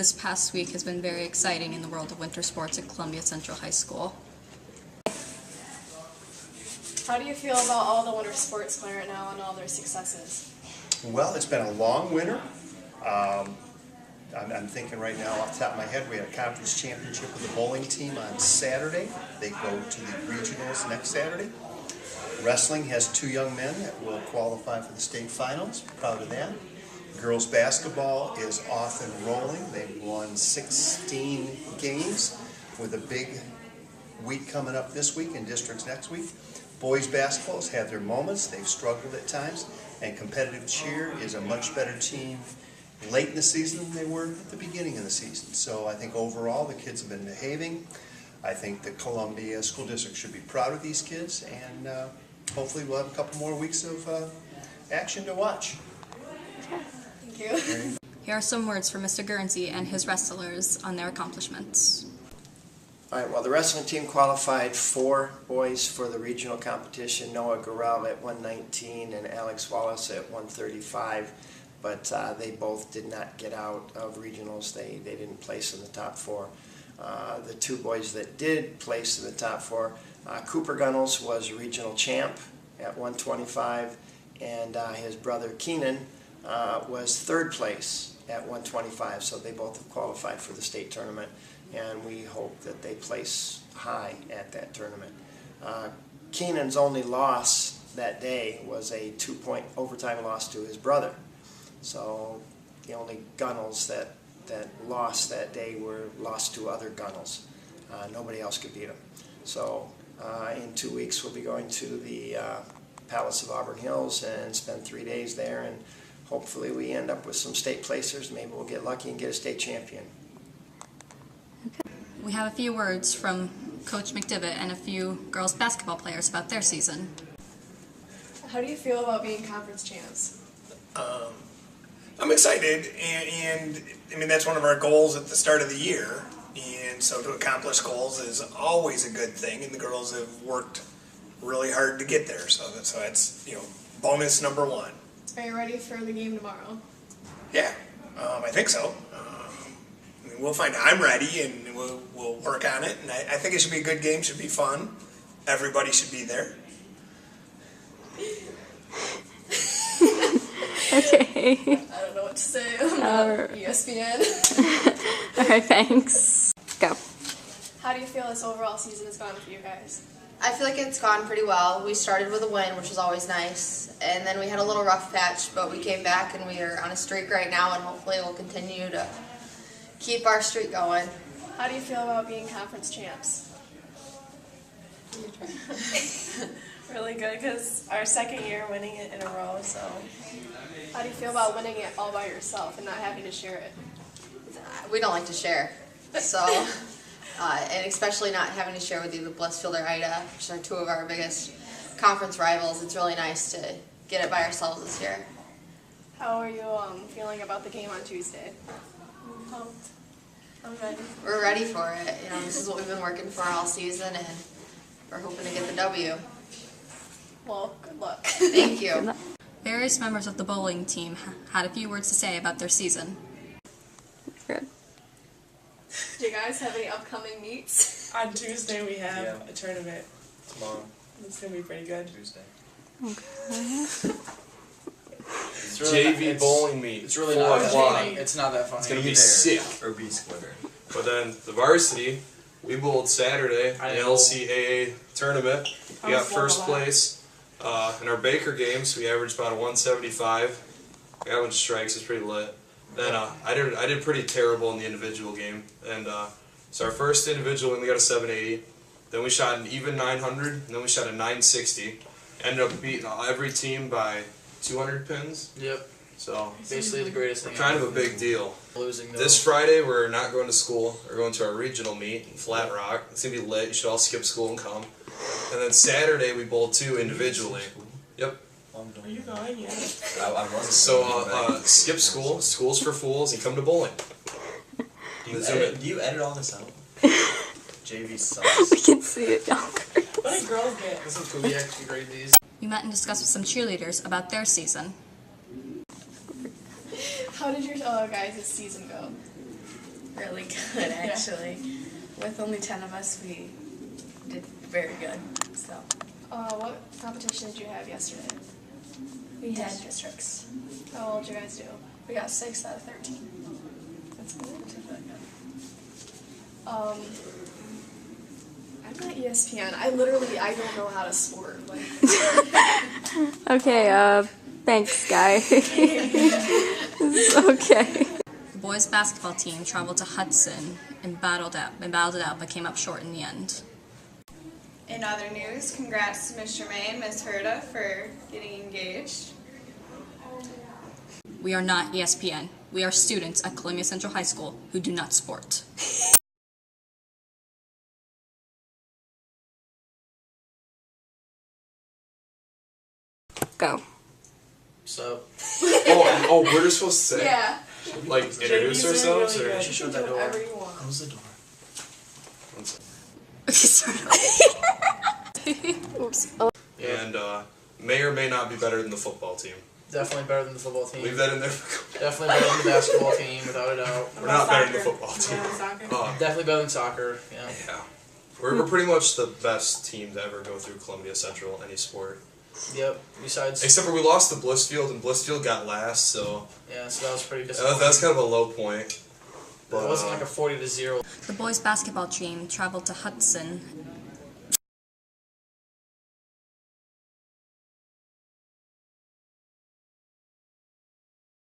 this past week has been very exciting in the world of winter sports at Columbia Central High School. How do you feel about all the winter sports playing right now and all their successes? Well, it's been a long winter. I'm thinking right now off the top of my head, we had a conference championship with the bowling team on Saturday. They go to the regionals next Saturday. Wrestling has 2 young men that will qualify for the state finals. Proud of that. Girls basketball is off and rolling. They've won 16 games with a big week coming up this week and districts next week. Boys basketball has had their moments. They've struggled at times. And competitive cheer is a much better team late in the season than they were at the beginning of the season. So I think overall the kids have been behaving. I think the Columbia School District should be proud of these kids, and hopefully we'll have a couple more weeks of action to watch. Thank you. Here are some words from Mr. Guernsey and his wrestlers on their accomplishments. All right, well, the wrestling team qualified 4 boys for the regional competition, Noah Garrell at 119 and Alex Wallace at 135, but they both did not get out of regionals. They didn't place in the top 4. The 2 boys that did place in the top 4, Cooper Gunnels was regional champ at 125, and his brother Keenan was 3rd place at 125, so they both have qualified for the state tournament, and we hope that they place high at that tournament. Keenan's only loss that day was a 2-point overtime loss to his brother, so the only Gunnels that lost that day were lost to other Gunnels. Nobody else could beat them. So in 2 weeks we'll be going to the Palace of Auburn Hills and spend 3 days there, and hopefully we end up with some state placers. Maybe we'll get lucky and get a state champion. Okay. We have a few words from Coach McDivitt and a few girls basketball players about their season. How do you feel about being conference champs? I'm excited, and I mean that's one of our goals at the start of the year, and so to accomplish goals is always a good thing, and the girls have worked really hard to get there, so that's bonus number 1. Are you ready for the game tomorrow? Yeah, I think so. I mean, we'll find out. I'm ready, and we'll work on it, and I think it should be a good game. Should be fun. Everybody should be there. Okay. I don't know what to say. I'm not ESPN. Alright, thanks. Go. How do you feel this overall season has gone for you guys? I feel like it's gone pretty well. We started with a win, which was always nice, and then we had a little rough patch, but we came back and we are on a streak right now, and hopefully we'll continue to keep our streak going. How do you feel about being conference champs? Really good, because our 2nd year winning it in a row, so. How do you feel about winning it all by yourself and not having to share it? We don't like to share, so, and especially not having to share with either Blissfield or Ida, which are 2 of our biggest conference rivals. It's really nice to get it by ourselves this year. How are you feeling about the game on Tuesday? Pumped. I'm ready. We're ready for it. This is what we've been working for all season, and we're hoping to get the W. Well, good luck. Thank you. Various members of the bowling team had a few words to say about their season. Good. Do you guys have any upcoming meets? On Tuesday we have a tournament. Tomorrow. It's going to be pretty good. Tuesday. Okay. JV bowling meet. It's really 4 not that o'clock. funny. It's not that funny. It's gonna be sick. Or be splitter. But then the varsity, we bowled Saturday in the LCAA tournament. We got 1st place. In our Baker games, we averaged about a 175. I got a bunch of strikes. It's pretty lit. Then I did pretty terrible in the individual game, and so our first individual we got a 780. Then we shot an even 900, and then we shot a 960. Ended up beating every team by 200 pins. Yep. So basically the greatest thing. Kind of a big deal. Losing though. This Friday we're not going to school. We're going to our regional meet in Flat Rock. It's gonna be lit. You should all skip school and come. And then Saturday we bowl 2 individually. Yep. Are you going yet? So skip school. School's for fools, and come to bowling. Do you edit all this out? JV sucks. We can see it, y'all. What do girls get? This is cool. We actually grade these. We met and discussed with some cheerleaders about their season. How did your guys' season go? Really good, actually. With only 10 of us, we did very good. So. What competition did you have yesterday? We had districts. How well did you guys do? We got 6 out of 13. That's good. I'm not ESPN. I don't know how to sport. Like. Okay, thanks, guy. Okay. The boys basketball team traveled to Hudson and battled it out, but came up short in the end. In other news, congrats to Mr. May and Ms. Herda for getting engaged. We are not ESPN. We are students at Columbia Central High School who do not sport. Go. So. Oh, we're just supposed to say? Yeah. Like, introduce ourselves? Or? She showed that door. Close the door. Oops. And may or may not be better than the football team. Definitely better than the football team. Leave that in there. Definitely better than the basketball team, without a doubt. We're not better than the football team. Definitely better than soccer, yeah. Yeah. We're pretty much the best team to ever go through Columbia Central, any sport. Yep, besides... Except for we lost to Blissfield, and Blissfield got last, so... Yeah, so that was pretty disappointing. That's kind of a low point. But it wasn't like a 40-0. The boys basketball team traveled to Hudson